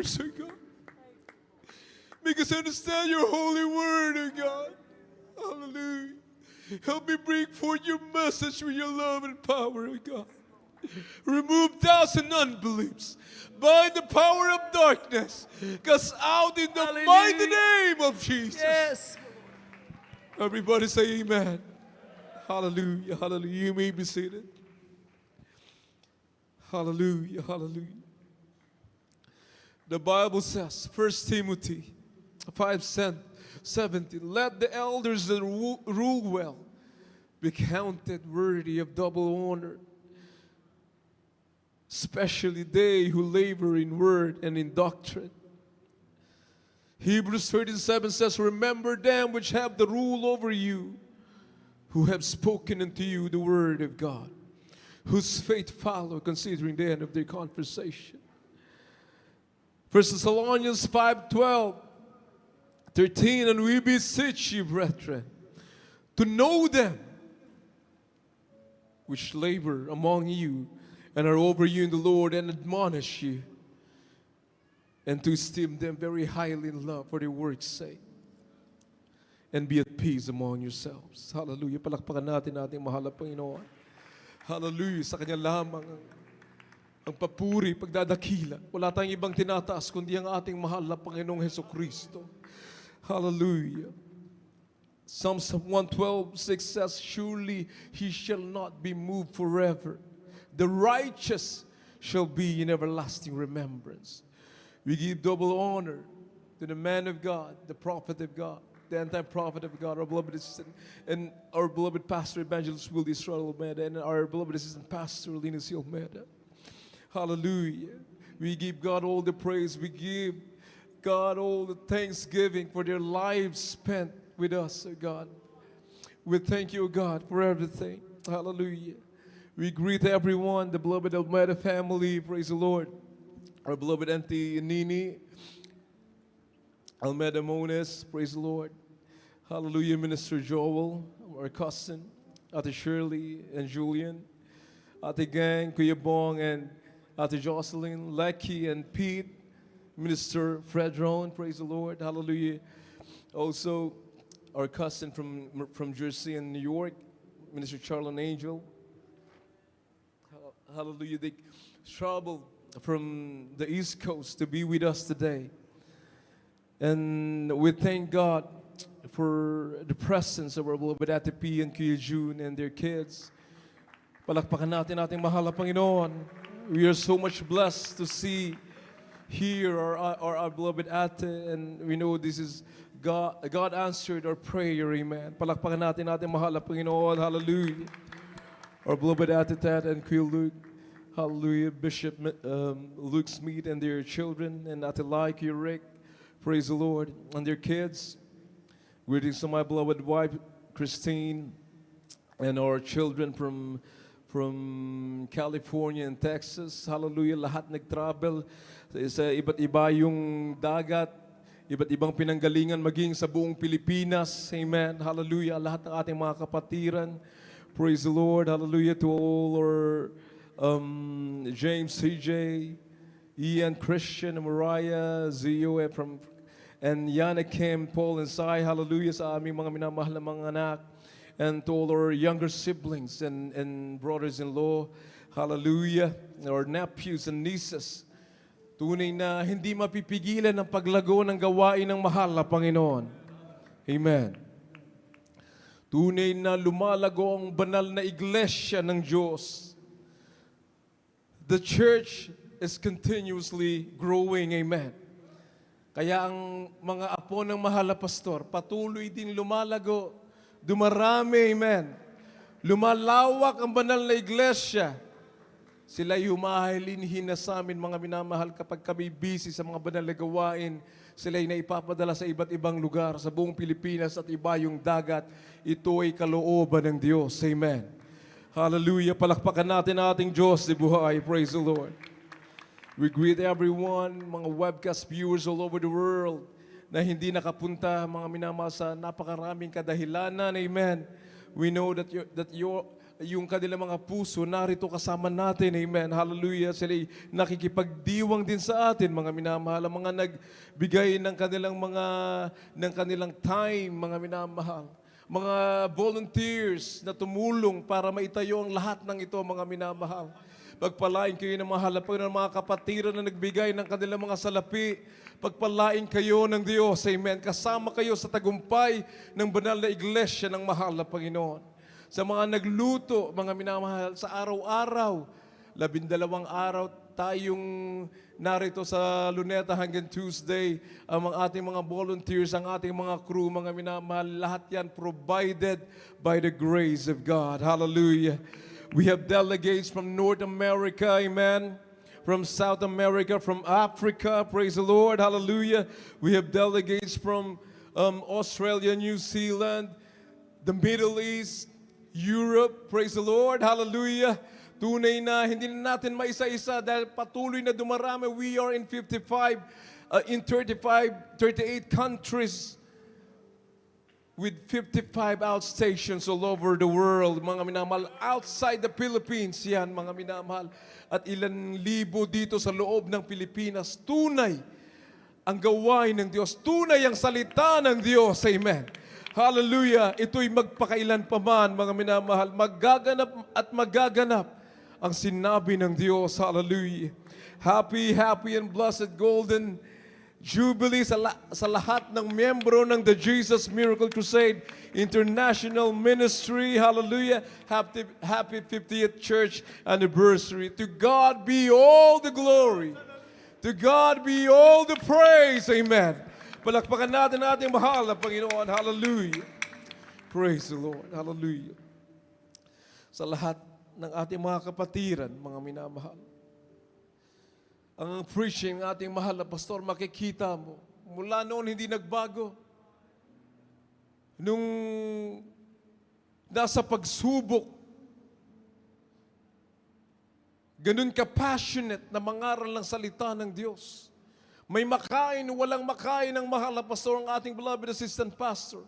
ears, oh God. Make us understand your holy word, oh God. Hallelujah. Help me bring forth your message with your love and power, oh God. Remove doubts and unbeliefs. Bind the power of darkness. Cast out in the mighty name of Jesus. Yes. Everybody say amen. Hallelujah, hallelujah. You may be seated. Hallelujah, hallelujah. The Bible says, 1 Timothy 5:17, let the elders that rule well be counted worthy of double honor, especially they who labor in word and in doctrine. Hebrews 13:7 says, remember them which have the rule over you, who have spoken unto you the word of God, whose faith follow, considering the end of their conversation. 1 Thessalonians 5:12-13, and we beseech you, brethren, to know them which labor among you and are over you in the Lord, and admonish you, and to esteem them very highly in love for their work's sake, and be at peace among yourselves. Hallelujah. Palakpakan natin ating mahal na Panginoon. Hallelujah. Sa Kanya lamang ang papuri, pagdadakila. Wala tayong ibang tinataas kundi ang ating mahal na Panginoong Hesukristo. Hallelujah. Psalms 112:6 says, surely He shall not be moved forever. The righteous shall be in everlasting remembrance. We give double honor to the man of God, the prophet of God, the anti-prophet of God, our beloved assistant, and our beloved pastor, Evangelist Will Israel Almeida, and our beloved assistant pastor, Linus Almeida. Hallelujah. We give God all the praise. We give God all the thanksgiving for their lives spent with us, oh God. We thank you, God, for everything. Hallelujah. We greet everyone, the beloved Almeida family. Praise the Lord. Our beloved Auntie Nini Almeida Mones. Praise the Lord. Hallelujah. Minister Joel, our cousin, Ate Shirley and Julian, Ate Gang, Kuya Bong, and Ate Jocelyn, Lecky, and Pete, Minister Fredron. Praise the Lord. Hallelujah. Also, our cousin from Jersey and New York, Minister Charlon Angel. Hallelujah. They traveled from the East Coast to be with us today. And we thank God for the presence of our beloved Ate P and Kuya June and their kids. Palakpakan natin ating mahal na Panginoon. We are so much blessed to see here our beloved Ate, and we know this is God answered our prayer, amen. Palakpakan natin ating mahal na Panginoon. Hallelujah. Our beloved Ate Tat and Kuya Luke. Hallelujah. Bishop Luke Smith and their children, and Ate Lai, Kuya Rick. Praise the Lord. And their kids. Greetings to my beloved wife, Christine, and our children from California and Texas. Hallelujah. Lahat nag-travel sa iba't iba yung dagat, iba't ibang pinanggalingan maging sa buong Pilipinas. Amen. Hallelujah. Lahat ng ating mga kapatiran. Praise the Lord. Hallelujah to all our James, CJ, Ian, Christian, Mariah, Zio, and Yana, Kim, Paul, and Sai. Hallelujah sa aming mga minamahal na mga anak. And to all our younger siblings and brothers-in-law. Hallelujah. Our nephews and nieces. Tunay na hindi mapipigilan ang paglago ng gawain ng mahal na Panginoon. Amen. Tunay na lumalago ang banal na iglesia ng Diyos. The church is continuously growing. Amen. Kaya ang mga apo ng mahal na pastor, patuloy din lumalago, dumarami. Amen. Lumalawak ang banal na iglesia. Sila'y humahilinhin na sa amin, mga minamahal, kapag kami busy sa mga banal na gawain. Sila'y naipapadala sa iba't ibang lugar sa buong Pilipinas at iba yung dagat. Ito ay kalooban ng Diyos. Amen. Hallelujah. Palakpakan natin ang ating Diyos di buhay. Praise the Lord. We greet everyone, mga webcast viewers all over the world na hindi nakapunta, mga minamahal, sa napakaraming kadahilanan. Amen. We know that yung kanilang mga puso, narito kasama natin. Amen. Hallelujah. Sila nakikipagdiwang din sa atin, mga minamahal. Ang mga nagbigay ng kanilang time, mga minamahal. Mga volunteers na tumulong para maitayo ang lahat ng ito, mga minamahal. Pagpalain kayo ng mga halapag ng mga kapatiran na nagbigay ng kanilang mga salapi. Pagpalain kayo ng Diyos. Amen. Kasama kayo sa tagumpay ng banal na iglesia ng mahal na Panginoon. Sa mga nagluto, mga minamahal, sa araw-araw, 12 araw tayong narito sa Luneta hanggang Tuesday. Ang ating mga volunteers, ang ating mga crew, mga minamahal, lahat yan provided by the grace of God. Hallelujah. We have delegates from North America, amen. From South America, from Africa, praise the Lord, hallelujah. We have delegates from Australia, New Zealand, the Middle East, Europe, praise the Lord, hallelujah. Tunay na hindi na natin maisa-isa dahil patuloy na dumarami. We are in 38 countries with 55 outstations all over the world, mga minamahal. Outside the Philippines, yan, mga minamahal. At ilan libo dito sa loob ng Pilipinas. Tunay ang gawain ng Diyos. Tunay ang salita ng Diyos. Amen. Hallelujah. Ito'y magpakailan pa man, mga minamahal. Magaganap at magaganap ang sinabi ng Diyos. Hallelujah. Happy, happy and blessed golden Jubilee sa lahat ng miyembro ng The Jesus Miracle Crusade International Ministry. Hallelujah. Happy 50th church anniversary. To God be all the glory. To God be all the praise. Amen. Palakpakan natin ating mahal na Panginoon. Hallelujah. Praise the Lord. Hallelujah. Sa lahat ng ating mga kapatiran, mga minamahal, ang preaching ng ating mahal na pastor, makikita mo, mula noon hindi nagbago. Nung nasa pagsubok, ganun ka-passionate na mangaral ng salita ng Diyos. May makain, walang makain ng mahal na pastor, ang ating beloved assistant pastor.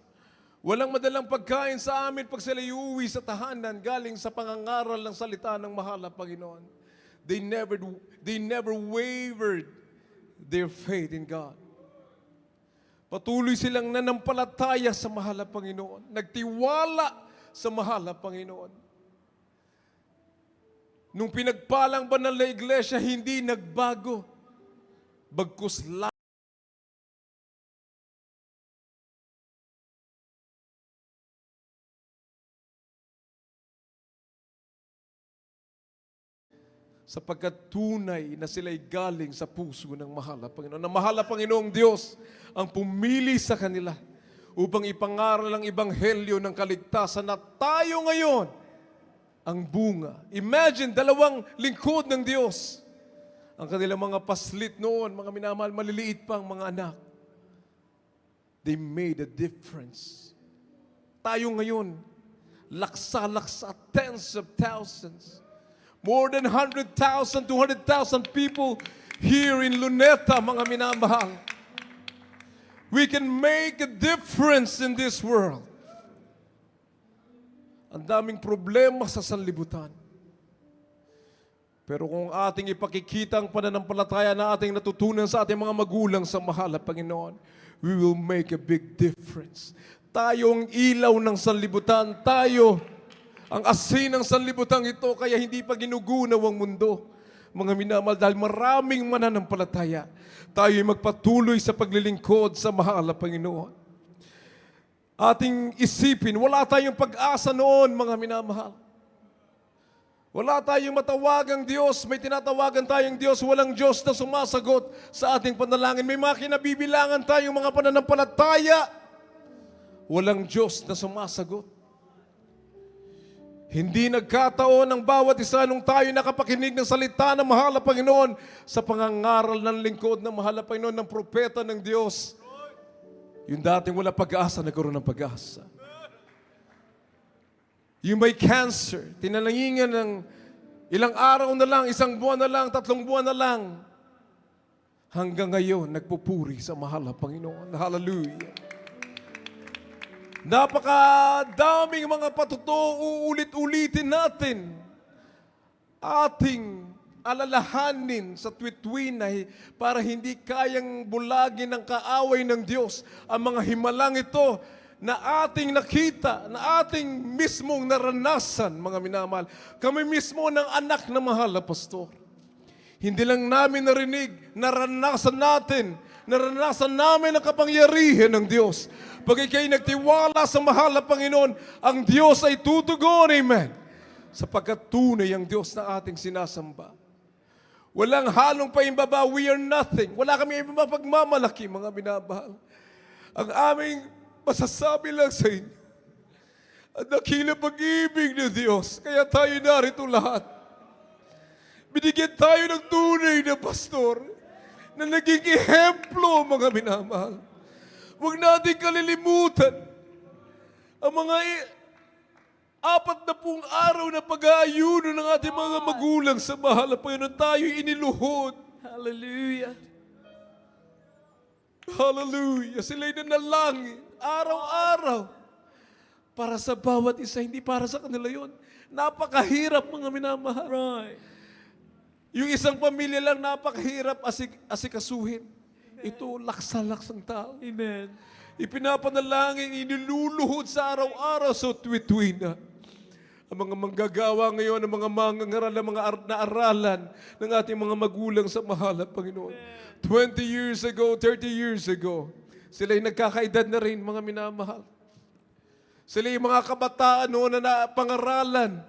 Walang madalang pagkain sa amin pag sila iuwi sa tahanan galing sa pangangaral ng salita ng mahal na Panginoon. They never wavered their faith in God. Patuloy silang nanampalataya sa mahal na Panginoon. Nagtiwala sa mahal na Panginoon. Nung pinagpalang banal na iglesia, hindi nagbago. Bagkus sapagkat tunay na sila'y galing sa puso ng mahal na Panginoon. Na mahal na Panginoong Diyos ang pumili sa kanila upang ipangaral ang ebanghelyo ng kaligtasan na tayo ngayon ang bunga. Imagine, 2 lingkod ng Diyos. Ang kanilang mga paslit noon, mga minamahal, maliliit pang mga anak. They made a difference. Tayo ngayon, laksa-laksa, tens of thousands. More than 100,000, 200,000 people here in Luneta, mga minamahal. We can make a difference in this world. Ang daming problema sa sanlibutan. Pero kung ating ipakikita ang pananampalataya na ating natutunan sa ating mga magulang sa mahal na Panginoon, we will make a big difference. Tayo ang ilaw ng sanlibutan. Tayo ang asin ng sanlibutan ito, kaya hindi pa ginugunaw ang mundo. Mga minamahal, dahil maraming mananampalataya, tayo'y magpatuloy sa paglilingkod sa mahal na Panginoon. Ating isipin, wala tayong pag-asa noon, mga minamahal. Wala tayong matawagang Diyos, may tinatawagan tayong Diyos, walang Diyos na sumasagot sa ating panalangin. May mga kinabibilangan tayong mga pananampalataya, walang Diyos na sumasagot. Hindi nagkataon ang bawat isa nung tayo nakapakinig ng salita ng mahal na Panginoon sa pangangaral ng lingkod ng mahal na Panginoon ng propeta ng Diyos. Yung dating wala pag-asa, nagkaroon ng pag-asa. Yung may cancer, tinalangingan ng ilang araw na lang, 1 buwan na lang, 3 buwan na lang. Hanggang ngayon, nagpupuri sa mahal na Panginoon. Hallelujah. Napakadaming mga patuto uulit-ulitin natin. Ating alalahanin sa tuwid-tuwinay para hindi kayang bulagin ng kaaway ng Diyos ang mga himalang ito na ating nakita, na ating mismong naranasan, mga minamahal. Kami mismo ng anak na mahal na pastor. Hindi lang namin narinig, naranasan namin ang kapangyarihan ng Diyos. Pag ikay nagtiwala sa mahal na Panginoon, ang Diyos ay tutugon, amen. Sapagkat tunay ang Diyos na ating sinasamba. Walang halong paimbaba, we are nothing. Wala kami ibang pagmamalaki, mga minamahal. Ang aming masasabi lang sa inyo, ang dakilang pag-ibig ng Diyos, kaya tayo narito lahat. Binigyan tayo ng tunay na pastor na naging ehemplo, mga minamahal. Huwag natin kalilimutan ang mga 40 araw na pag-aayuno ng ating mga magulang sa mahal na Panginoon, tayo iniluhod. Hallelujah. Hallelujah. Sila'y nanalangin araw-araw para sa bawat isa, hindi para sa kanila yun. Napakahirap, mga minamahal. Right. Yung isang pamilya lang napakahirap asikasuhin. Ito, laksa-laksang tao. Amen. Ipinapanalangin, iniluluhod sa araw-araw sa tuwi-tuwi na. Ang mga manggagawa ngayon, ang mga mangangaral, ang mga naaralan ng ating mga magulang sa mahal na Panginoon. 20 years ago, 30 years ago, sila'y nagkakaedad na rin, mga minamahal. Sila'y mga kabataan noon na pangaralan.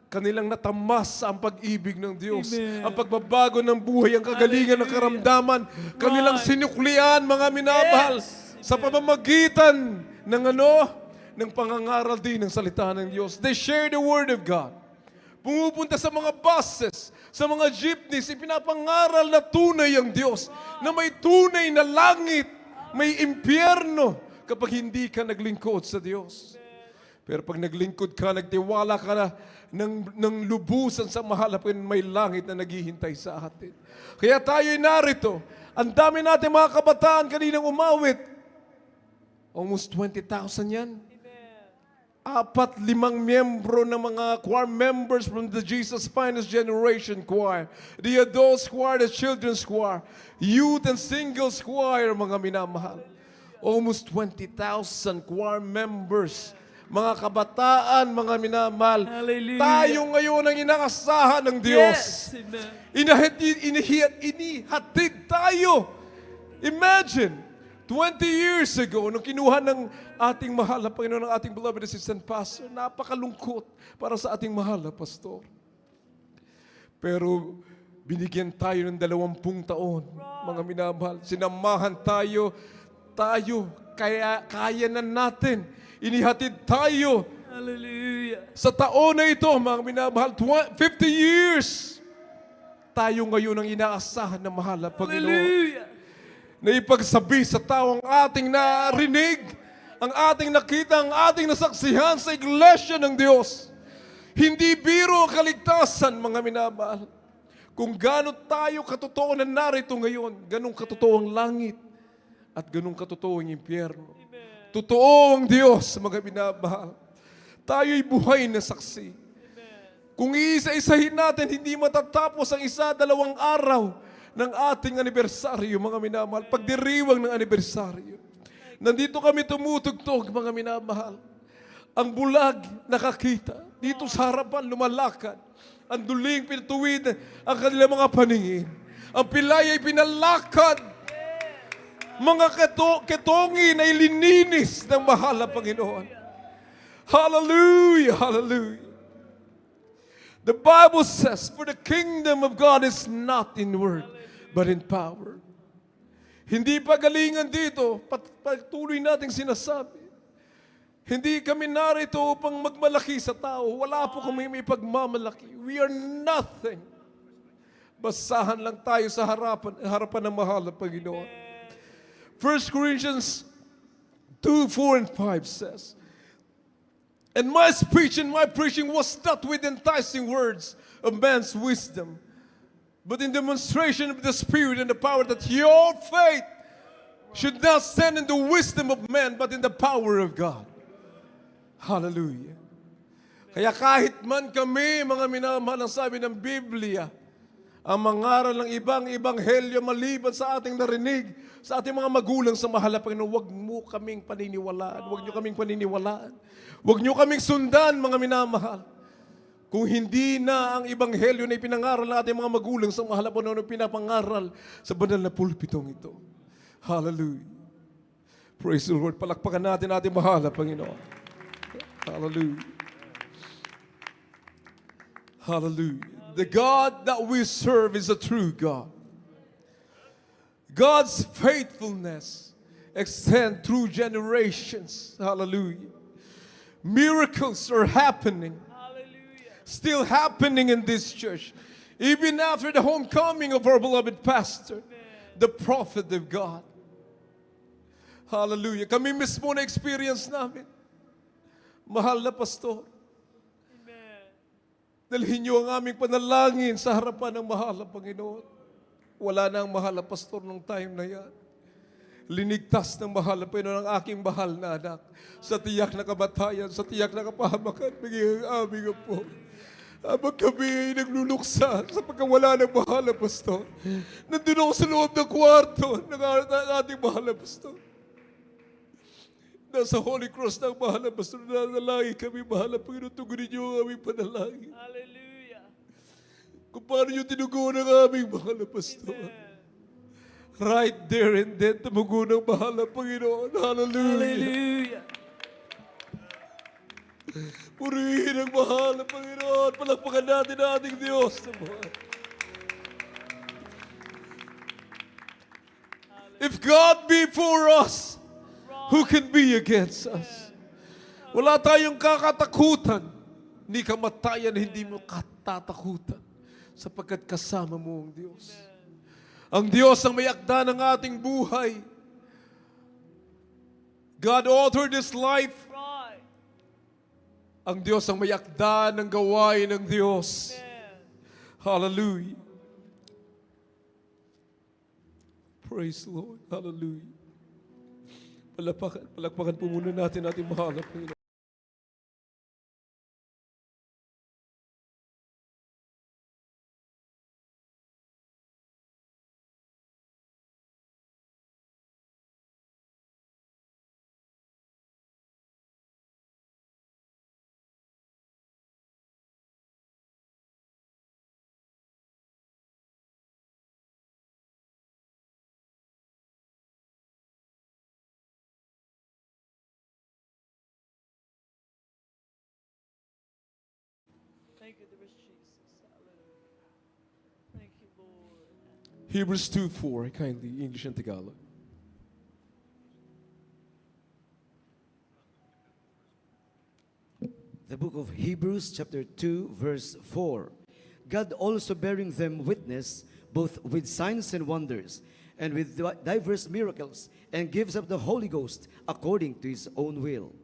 Kanilang natamas ang pag-ibig ng Diyos. Amen. Ang pagbabago ng buhay, ang kagalingan ng karamdaman. Kanilang sinuklian, mga minamahal, sa pamamagitan ng ng pangangaral din ng salita ng Diyos. They share the Word of God. Pumupunta sa mga buses, sa mga jeepneys, ipinapangaral na tunay ang Diyos, na may tunay na langit, may impyerno, kapag hindi ka naglingkod sa Diyos. Pero pag naglingkod ka, nagtiwala ka na ng lubusan sa mahal na Panginoon, may langit na naghihintay sa atin. Kaya tayo'y narito. Ang dami natin mga kabataan kaninang umawit. Almost 20,000 yan. 4-5 miyembro ng mga choir members from the Jesus Finest Generation Choir, the Adults Choir, the Children's Choir, Youth and Singles Choir, mga minamahal. Almost 20,000 choir members, mga kabataan, mga minamahal. Hallelujah. Tayo ngayon ang inaasahan ng Diyos. Yes. Amen. Inihatid tayo. Imagine, 20 years ago, nung kinuha ng ating mahal na Panginoon, ng ating beloved assistant pastor, napakalungkot para sa ating mahal na pastor. Pero binigyan tayo ng 20 taon, mga minamahal. Sinamahan tayo, kaya na natin. Inihatid tayo. Hallelujah. Sa taon na ito, mga minamahal, 50 years, tayo ngayon ang inaasahan ng mahal na Panginoon. Hallelujah. Na ipagsabi sa tao ang ating narinig, ang ating nakita, ang ating nasaksihan sa iglesia ng Diyos. Hindi biro ang kaligtasan, mga minamahal. Kung gano'n tayo katotoo na narito ngayon, ganun katotoo ang langit at ganun katotoo ang impyerno. Totoo ang Diyos, mga minamahal. Tayo'y buhay na saksi. Kung iisa-isahin natin, hindi matatapos ang 1-2 araw ng ating anibersaryo, mga minamahal. Pagdiriwang ng anibersaryo. Nandito kami tumutugtog, mga minamahal. Ang bulag nakakita. Dito sa harapan lumalakad. Ang duling pinatuwid ang kanilang mga paningin. Ang pilay ay pinalakad. Mga ketongin ay lininis ng mahal na Panginoon. Hallelujah, hallelujah. The Bible says, for the kingdom of God is not in word, but in power. Hindi pa galingan dito, patuloy nating sinasabi. Hindi kami narito upang magmalaki sa tao. Wala po kami may pagmamalaki. We are nothing. Basahan lang tayo sa harapan ng mahal na Panginoon. 1 Corinthians 2, 4, and 5 says, and my speech and my preaching was not with enticing words of man's wisdom, but in demonstration of the Spirit and the power, that your faith should not stand in the wisdom of man, but in the power of God. Hallelujah. Kaya kahit man kami, mga minamahal, ang sabi ng Biblia, ang mangaral ng ibang ebanghelyo maliban sa ating narinig, sa ating mga magulang sa mahal na Panginoon, huwag mo kaming paniniwalaan. Huwag nyo kaming paniniwalaan. Huwag nyo kaming sundan, mga minamahal. Kung hindi na ang ebanghelyo na ipinangaral ng ating mga magulang sa mahal na Panginoon, pinapangaral sa banal na pulpitong ito. Hallelujah. Praise the Lord. Palakpakan natin ating mahal na Panginoon. Hallelujah. Hallelujah. The God that we serve is a true God. God's faithfulness extends through generations. Hallelujah. Miracles are happening. Hallelujah. Still happening in this church. Even after the homecoming of our beloved pastor, the prophet of God. Hallelujah. Kami mismo na experience namin. Mahal na pastor, Amen. dalhin niyo ang aming panalangin sa harapan ng mahal na Panginoon. Wala na ang mahal na pastor nung time na yan. Linigtas ng mahal na Panginoon ang aking mahal na anak sa tiyak na kamatayan, sa tiyak na kapahamakan, magiging aming po. Habang kami ay nagluluksa sa pagkawala ng mahal na pastor, nandun ako sa loob ng kwarto ng ating mahal na pastor. Nasa Holy Cross ng mahal na pastor, nanalangin kami, mahal na Panginoon, tugunin niyo ang aming panalangin. Hallelujah. Kung paano niyo tinuguan ang aming mahal na pastor. Amen. Right there and then, tumugo ng mahal na Panginoon. Hallelujah. Hallelujah. Purihin ang mahal na Panginoon. Palakpakan natin ang ating Diyos na mahal. If God be for us, who can be against us? Wala tayong kakatakutan. Ni kamatayan, hindi mo katatakutan. Sapagkat kasama mo ang Diyos. Ang Diyos ang may akda ng ating buhay. God authored this life. Right. Ang Diyos ang may akda ng gawain ng Diyos. Amen. Hallelujah. Praise the Lord. Hallelujah. Palakpakan po muna natin ating mahal na Panginoon. Thank you, dear Jesus. Hallelujah. Thank you, Lord. Hebrews 2:4, kindly, English and Tagalog. The book of Hebrews chapter 2 verse 4. God also bearing them witness both with signs and wonders and with diverse miracles, and gives up the Holy Ghost according to his own will.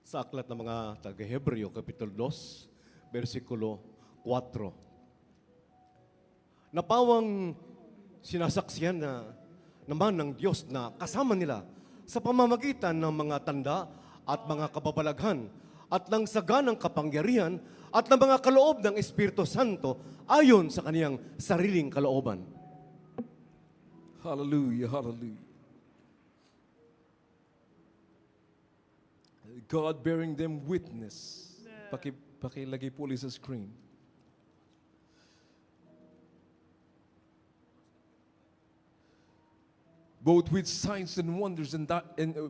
Sa aklat ng mga taga-Hebreo, Kapitulo 2, versikulo 4. Napawang sinasaksiyan na naman ng Diyos na kasama nila sa pamamagitan ng mga tanda at mga kababalaghan at ng saganang kapangyarihan at ng mga kaloob ng Espiritu Santo ayon sa kaniyang sariling kalooban. Hallelujah, hallelujah. God bearing them witness. Pakilagay po ulit sa screen. Both with signs and wonders and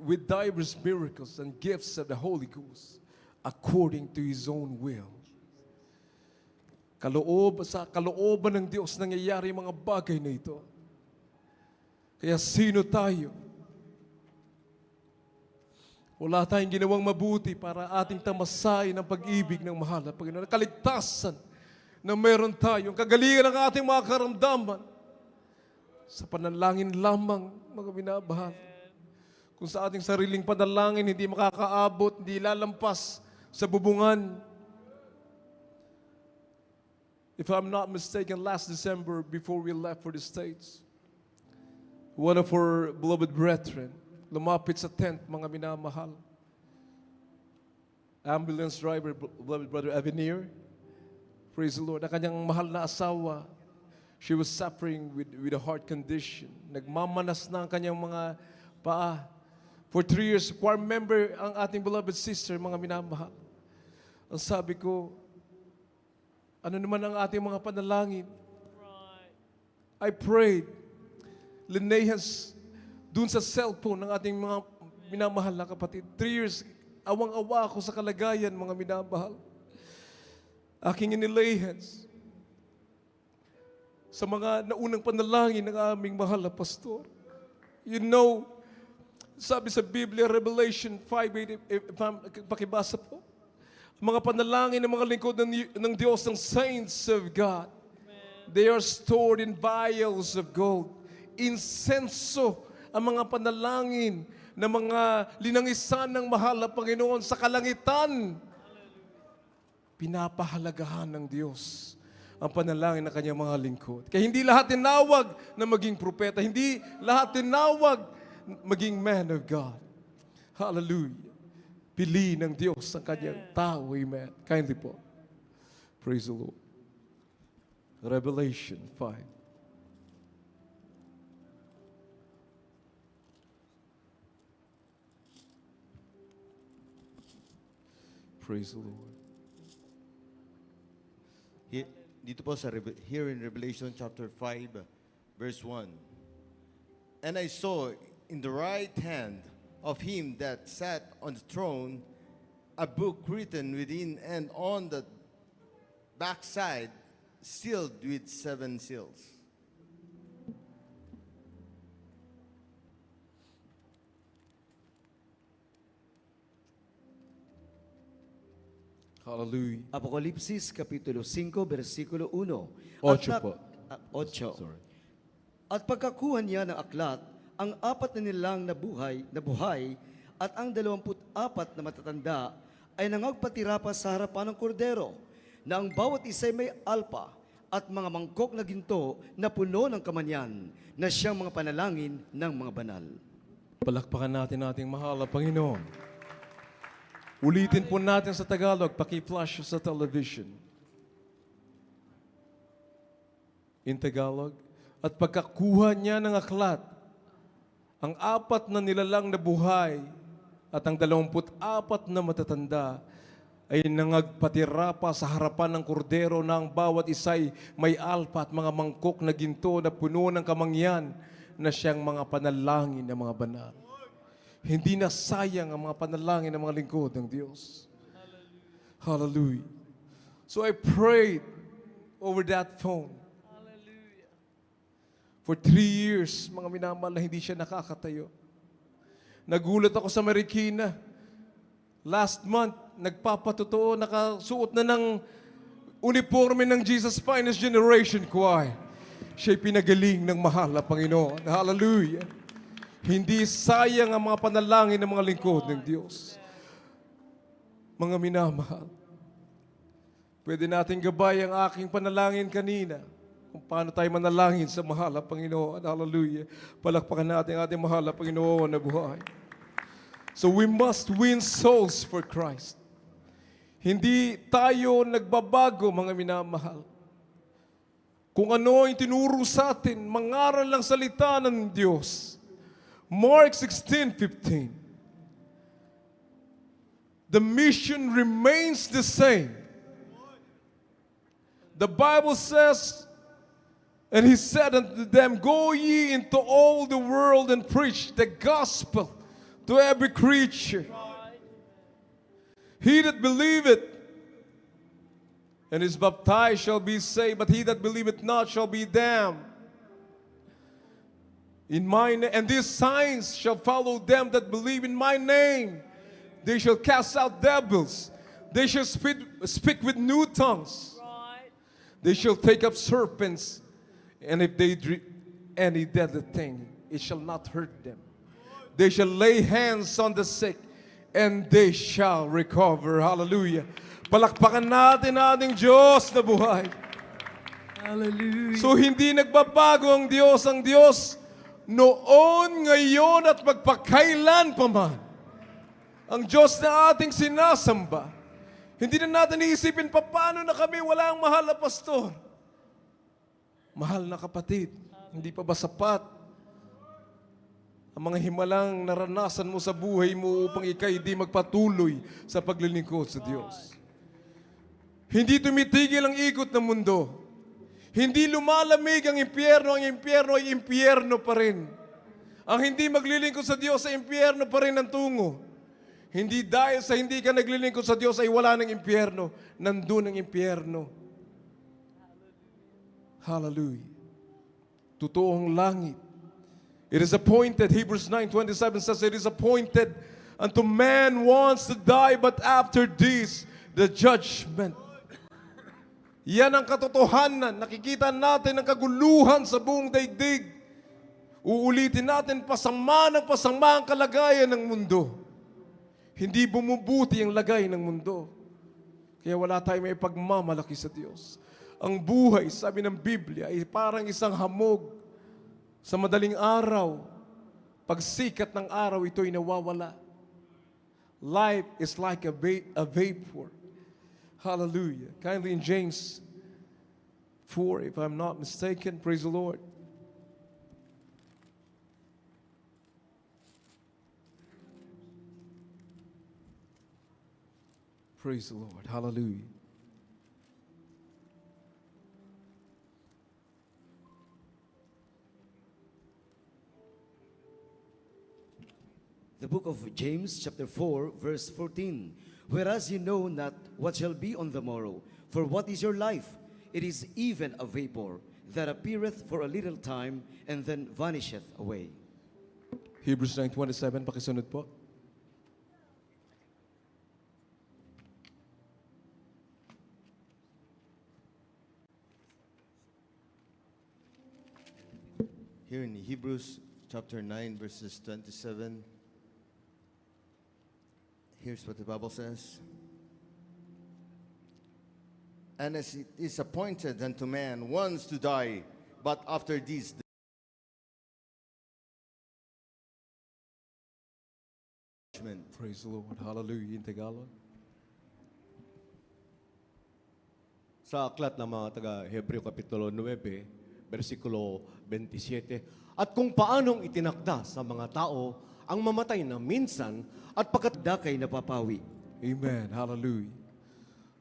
with diverse miracles and gifts of the Holy Ghost, according to His own will. Sa kalooban ng Diyos nangyayari mga bagay na ito. Kaya sino tayo? Wala tayong ginawang mabuti para ating tamasain ang pag-ibig ng mahal na Panginoon. Kaligtasan na meron tayo. Ang kagalingan ng ating mga karamdaman sa panalangin lamang, mga binabahal. Kung sa ating sariling panalangin, hindi makakaabot, hindi lalampas sa bubungan. If I'm not mistaken, last December, before we left for the States, one of our beloved brethren, lumapit sa tent, mga minamahal. Ambulance driver, beloved brother Avenir, praise the Lord, na kanyang mahal na asawa, she was suffering with a heart condition. Nagmamanas na ang kanyang mga paa. For 3 years, choir member ang ating beloved sister, mga minamahal. Ang sabi ko, ano naman ang ating mga panalangin? Right. I prayed. Lineas, dun sa cellphone ng ating mga minamahal na kapatid. 3 years, awang-awa ako sa kalagayan, mga minamahal. Aking inilay hands sa mga naunang panalangin ng aming mahal na pastor. You know, sabi sa Biblia, Revelation 5:8, pakibasa po, mga panalangin ng mga lingkod ng Diyos, ng saints of God, they are stored in vials of gold. Insenso ang mga panalangin ng mga linangisan ng mahal na Panginoon sa kalangitan. Pinapahalagahan ng Diyos ang panalangin ng kanyang mga lingkod. Kaya hindi lahat tinawag na maging propeta, hindi lahat tinawag maging man of God. Hallelujah. Pili ng Diyos ang kanyang tao. Amen. Kindly po. Praise the Lord. Revelation 5. Praise the Lord. Dito po sa here in Revelation chapter 5 verse 1. And I saw in the right hand of him that sat on the throne a book written within and on the backside sealed with 7 seals. Hallelujah. Apokalipsis Kapitulo 5, versikulo 1. Ocho po. 8. Sorry. At pagkakuha niya ng aklat, ang 4 na nilang nabuhay at ang 24 na matatanda ay nangagpatira pa sa harapan ng kordero, na ang bawat isa'y may alpa at mga mangkok na ginto na puno ng kamanyan, na siyang mga panalangin ng mga banal. Palakpakan natin ating mahal na Panginoon. Ulitin po natin sa Tagalog, paki-flash sa television. In Tagalog, at pagkakuha niya ng aklat, ang 4 na nilalang na buhay at ang 24 na matatanda ay nangagpatira pa sa harapan ng kordero na ang bawat isa'y may alpa at mga mangkok na ginto na puno ng kamangyan na siyang mga panalangin ng mga banal. Hindi na sayang ang mga panalangin ng mga lingkod ng Diyos. Hallelujah. So I prayed over that phone. Hallelujah. For 3 years, mga minamahal, na hindi siya nakakatayo. Nagulat ako sa Marikina. Last month, nagpapatotoo, nakasuot na ng uniforme ng Jesus Finest Generation Choir. Siya'y pinagaling ng mahal na Panginoon. Hallelujah. Hindi sayang ang mga panalangin ng mga lingkod ng Diyos. Mga minamahal, pwede natin gabay ang aking panalangin kanina kung paano tayo manalangin sa mahal na Panginoon. Hallelujah. Palakpakan natin ang ating mahal na Panginoon na buhay. So we must win souls for Christ. Hindi tayo nagbabago, mga minamahal. Kung ano ang tinuro sa atin, mangaral lang salita ng Diyos. Mark 16:15. The mission remains the same. The Bible says, and he said unto them, go ye into all the world and preach the gospel to every creature. He that believeth and is baptized shall be saved, but he that believeth not shall be damned. In my name, and these signs shall follow them that believe in my name. They shall cast out devils. They shall speak with new tongues. Right. They shall take up serpents, and if they drink any deadly thing, it shall not hurt them. They shall lay hands on the sick, and they shall recover. Hallelujah. Palakpakan natin ating Diyos na buhay. Hallelujah. So hindi nagbabago ang Diyos. Ang Diyos, noon, ngayon, at magpakailan pa man. Ang Diyos na ating sinasamba. Hindi na natin iisipin pa paano na kami wala ang mahal na pastor. Mahal na kapatid, hindi pa ba sapat ang mga himalang naranasan mo sa buhay mo upang ikay di magpatuloy sa paglilingkod sa Diyos? Hindi tumitigil ang ikot ng mundo. Hindi lumalamig ang impyerno ay impyerno pa rin. Ang hindi maglilingkod sa Diyos ay impyerno pa rin ang tungo. Hindi dahil sa hindi ka naglilingkod sa Diyos ay wala ng impyerno. Nandun ang impyerno. Hallelujah. Totoong langit. It is appointed, Hebrews 9:27 says, it is appointed unto man once to die, but after this, the judgment. Yan ang katotohanan. Nakikita natin ang kaguluhan sa buong daigdig. Uulitin natin, pasama ng pasama ang kalagayan ng mundo. Hindi bumubuti ang lagay ng mundo. Kaya wala tayong may pagmamalaki sa Diyos. Ang buhay, sabi ng Biblia, ay parang isang hamog sa madaling araw. Pag sikat ng araw, ito'y nawawala. Life is like a vapor. Hallelujah. Kindly in James 4, if I'm not mistaken, praise the Lord. Praise the Lord. Hallelujah. The book of James, chapter 4, verse 14. Whereas you know not what shall be on the morrow, for what is your life? It is even a vapor that appeareth for a little time and then vanisheth away. Hebrews 9:27, pakisunod po. Here in Hebrews chapter 9, verses 27, here's what the Bible says. And as it is appointed unto man once to die, but after this, the judgment. Praise the Lord. Hallelujah. In Tagalog. Sa aklat ng mga taga-Hebreo Kapitulo 9, versikulo 27, at kung paanong itinakda sa mga tao ang mamatay na minsan at Dakay napapawi. Amen. Hallelujah.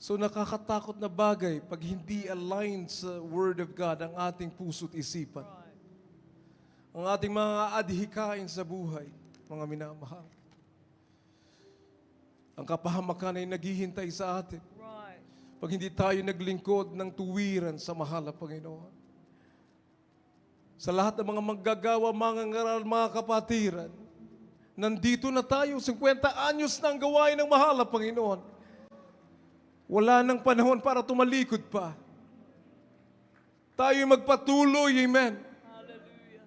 So nakakatakot na bagay pag hindi aligned sa Word of God ang ating puso't isipan. Ang ating mga adhikain sa buhay, mga minamahal. Ang kapahamakan ay naghihintay sa atin Right. pag hindi tayo naglingkod ng tuwiran sa mahal na Panginoon. Sa lahat ng mga manggagawa, mga ngaral, mga kapatiran, nandito na tayo, 50 anyos na ang gawain ng mahal na Panginoon. Wala nang panahon para tumalikod pa. Tayo magpatuloy, amen. Hallelujah.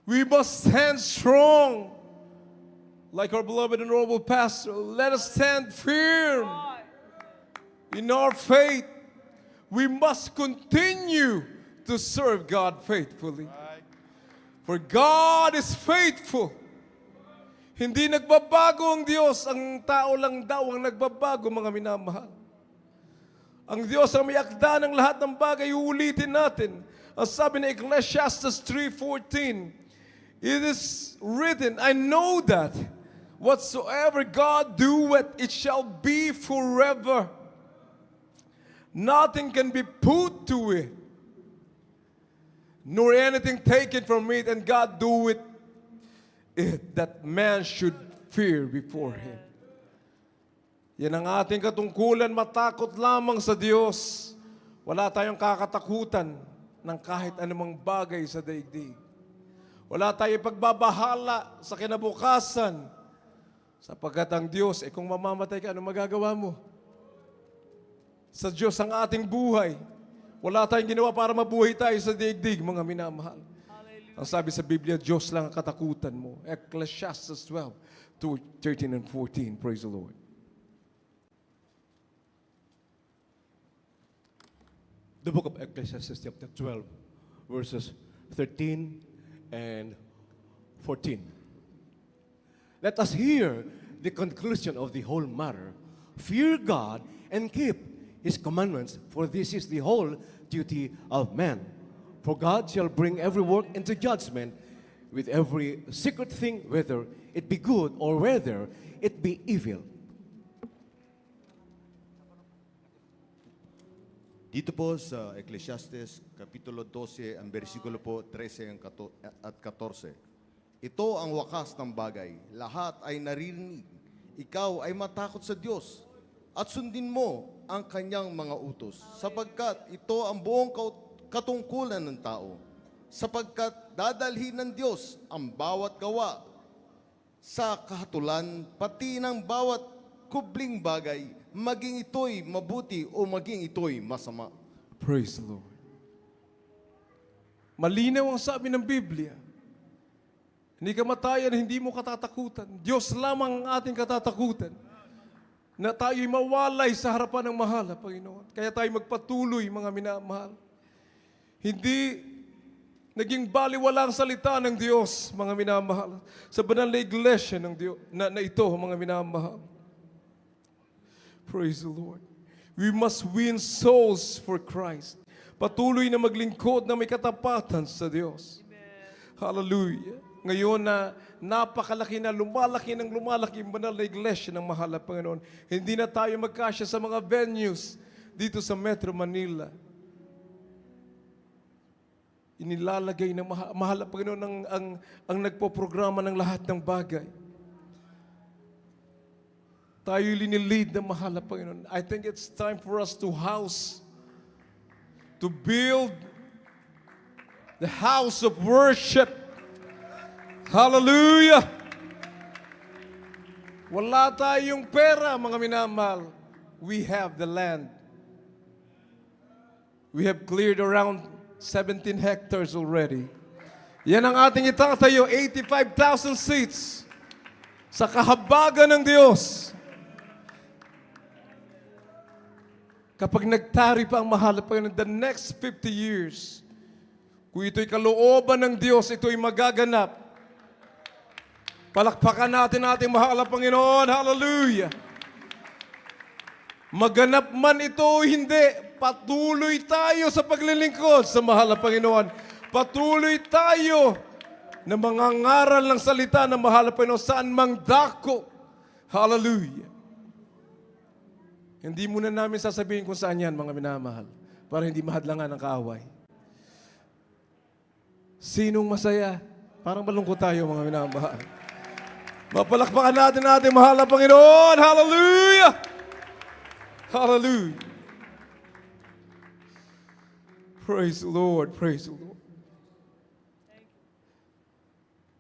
We must stand strong. Like our beloved and noble pastor, let us stand firm Right. in our faith. We must continue to serve God faithfully. For God is faithful. Hindi nagbabago ang Diyos. Ang tao lang daw ang nagbabago, mga minamahal. Ang Diyos ang may akda ng lahat ng bagay, uulitin natin. Ang sabi ng Ecclesiastes 3:14, it is written, I know that whatsoever God doeth, it shall be forever. Nothing can be put to it, nor anything taken from it, and God doeth it, that man should fear before Him. Yan ang ating katungkulan, matakot lamang sa Diyos. Wala tayong kakatakutan ng kahit anumang bagay sa daigdig. Wala tayong pagbabahala sa kinabukasan, sapagkat ang Diyos, kung mamamatay ka, ano magagawa mo? Sa Diyos ang ating buhay. Wala tayong ginawa para mabuhay tayo sa daigdig, mga minamahal. Ang sabi sa Biblia, Diyos lang ang katakutan mo. Ecclesiastes 12:13 and 14. Praise the Lord. The book of Ecclesiastes chapter 12, verses 13 and 14. Let us hear the conclusion of the whole matter. Fear God and keep His commandments, for this is the whole duty of man. For God shall bring every work into judgment with every secret thing, whether it be good or whether it be evil. Dito po sa Ecclesiastes, Kapitulo 12, ang versikulo po 13 at 14. Ito ang wakas ng bagay. Lahat ay naririnig. Ikaw ay matakot sa Diyos at sundin mo ang kanyang mga utos, sapagkat ito ang buong katungkulan ng tao. Sapagkat dadalhin ng Diyos ang bawat gawa sa kahatulan, pati ng bawat kubling bagay, maging ito'y mabuti o maging ito'y masama. Praise the Lord. Malinaw ang sabi ng Biblia. Hindi kamatayan, hindi mo katatakutan. Diyos lamang ang ating katatakutan. Na tayo'y mawalay sa harapan ng mahal na Panginoon. Kaya tayo magpatuloy, mga minamahal. Hindi naging baliwala ang salita ng Diyos, mga minamahal. Sa banal na iglesia ng Diyos, na ito, mga minamahal. Praise the Lord. We must win souls for Christ. Patuloy na maglingkod na may katapatan sa Diyos. Hallelujah. Ngayon na napakalaki na lumalaki ng lumalaki ang banal na iglesia ng mahal na Panginoon. Hindi na tayo magkasya sa mga venues dito sa Metro Manila. Inilalagay ng mahal na Panginoon ang nagpoprograma ng lahat ng bagay. Tayo linilid ng mahal na Panginoon. I think it's time for us to build the house of worship. Hallelujah! Wala tayong pera, mga minamahal. We have the land. We have cleared around 17 hectares already. Yan ang ating itatayo, 85,000 seats sa kahabagan ng Diyos. Kapag nagtari pa ang mahal na Panginoon, the next 50 years, kung ito'y kalooban ng Diyos, ito'y magaganap. Palakpakan natin ating mahal na Panginoon. Hallelujah! Maganap man ito o hindi, patuloy tayo sa paglilingkod sa mahal na Panginoon. Patuloy tayo na mangangaral ng salita ng mahal na Panginoon saan mang dako. Hallelujah! Hindi muna namin sasabihin kung saan yan, mga minamahal, para hindi mahadlangan ang kaaway. Sinong masaya? Parang malungkot tayo, mga minamahal. Mapalakpakan natin ating mahal na Panginoon. Hallelujah! Hallelujah! Praise the Lord. Praise the Lord.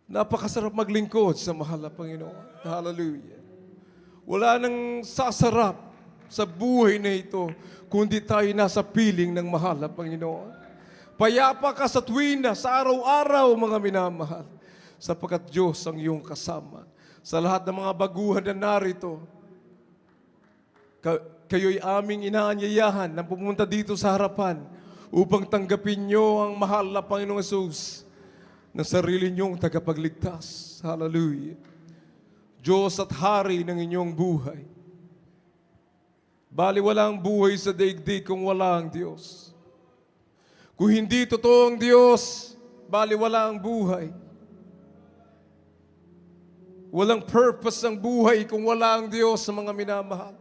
Napakasarap maglingkod sa mahal na Panginoon. Hallelujah. Wala nang sasarap sa buhay na ito kundi tayo nasa piling ng mahal na Panginoon. Payapa ka sa tuwina, sa araw-araw, mga minamahal, sapagkat Diyos ang iyong kasama. Sa lahat ng mga baguhan na narito, kayo'y aming inaanyayahan na pumunta dito sa harapan upang tanggapin nyo ang mahal na Panginoong Hesus na sarili nyong tagapagligtas. Hallelujah. Diyos at Hari ng inyong buhay. Bali walang buhay sa daigdig kung wala ang Diyos. Kung hindi totoo ang Diyos, bali wala ang buhay. Walang purpose ang buhay kung wala ang Diyos sa mga minamahal.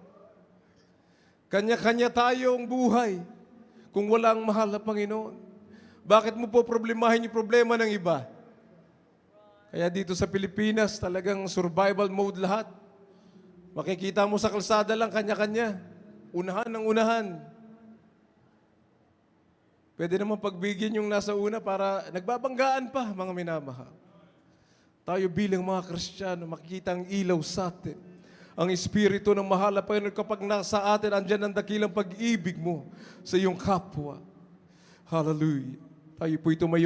Kanya-kanya tayong buhay kung wala ang mahal na Panginoon. Bakit mo po problemahin yung problema ng iba? Kaya dito sa Pilipinas, talagang survival mode lahat. Makikita mo sa kalsada lang, kanya-kanya. Unahan ng unahan. Pwede naman pagbigyan yung nasa una para nagbabanggaan pa, mga minamahal. Tayo bilang mga Kristiyano, makikita ang ilaw sa atin. Ang Espiritu ng mahal na Panginoon kapag nasa atin, andyan ang dakilang pag-ibig mo sa iyong kapwa. Hallelujah. Tayo po'y tumayo.